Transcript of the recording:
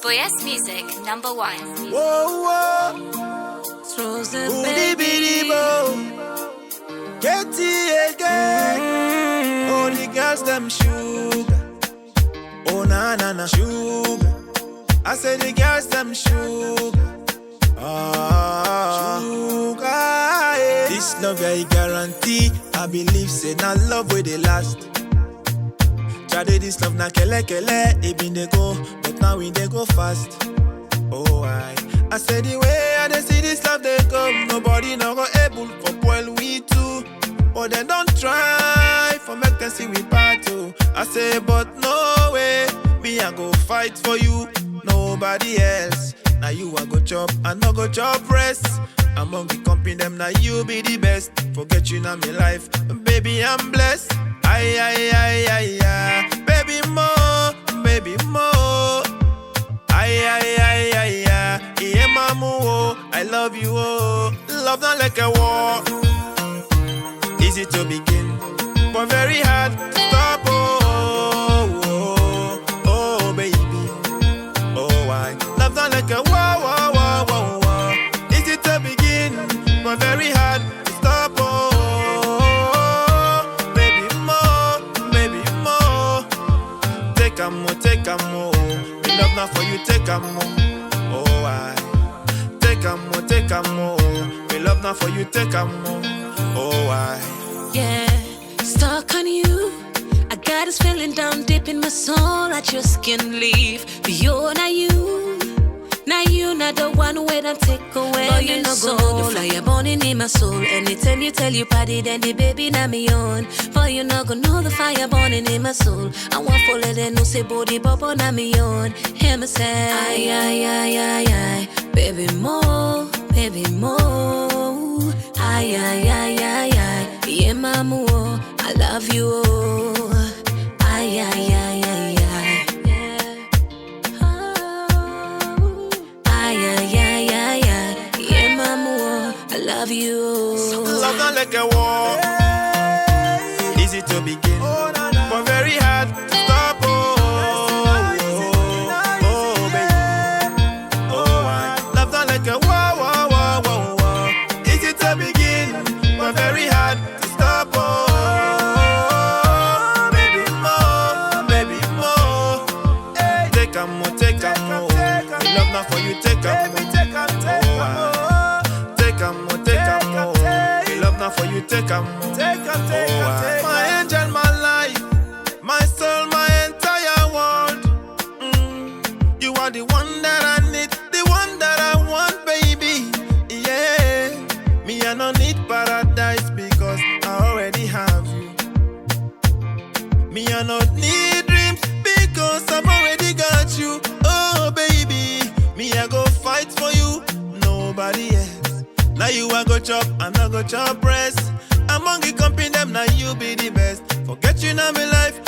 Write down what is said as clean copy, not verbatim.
Boyes Music #1. Whoa, whoa. Throws the Booty bitty bow. Katie again. Oh, the girls them sugar. Oh, na na na sugar. I say the girls them sugar. Sugar. Yeah. This love I guarantee. I believe say not love where they last. Tried this love na kele kele. It been they go, but now we they go fast. Oh, I said the way I see this love they come, nobody no go able for spoil we too. But they don't try for make them see we battle. I say, but no way, me I go fight for you, nobody else. Now you I go chop, I no go chop rest. Among the company them, now you be the best. Forget you now me life, baby I'm blessed. Ay ay ay ay ay, baby more, baby more. Ay, ay, ay, ay, ay, yeah, mamu, oh, I love you, oh. Love not like a war. Easy to begin, but very hard to stop, oh, oh, oh, baby. Oh, I love not like a war, war, war, war, war. Easy to begin, but very hard to stop, oh, baby, more, baby, more. Take a more, take a more. Love not for you, take a more. Oh, I take a more, take a more. We love not for you, take a more. Oh, I yeah, stuck on you. I got this feeling down deep in my soul. I just can't leave. Beyond you, now you not the one way that take away but you no soul. The fire burning in my soul. Anytime you tell you party, then the baby not me on. But you not gonna know the fire burning in my soul. I want for let them know say body bubble not me on. Hear me say, ay ay ay ay ay, baby more, baby more. Ay ay ay ay ay, yeah mamu, oh, I love you. Oh. Ay ay ay ay ay. I love you. love not like a war. Easy to begin, but very hard to stop. Oh, oh, baby. Oh, I love not like a war, war, war, war, war. Easy to begin, but very hard to stop. Oh, baby, more, baby, more. Take a more, take a more. Love not for you, take a more. For you, take a more. My angel, my life, my soul, my entire world. You are the one that I need, the one that I want, baby. Yeah, me I don't need paradise because I already have you. Me I don't need dreams because I've already got you. Oh, baby, me I go fight for you, nobody else. Now you a go chop, I not go chop rest. Among the company them, now you be the best. Forget you now me life,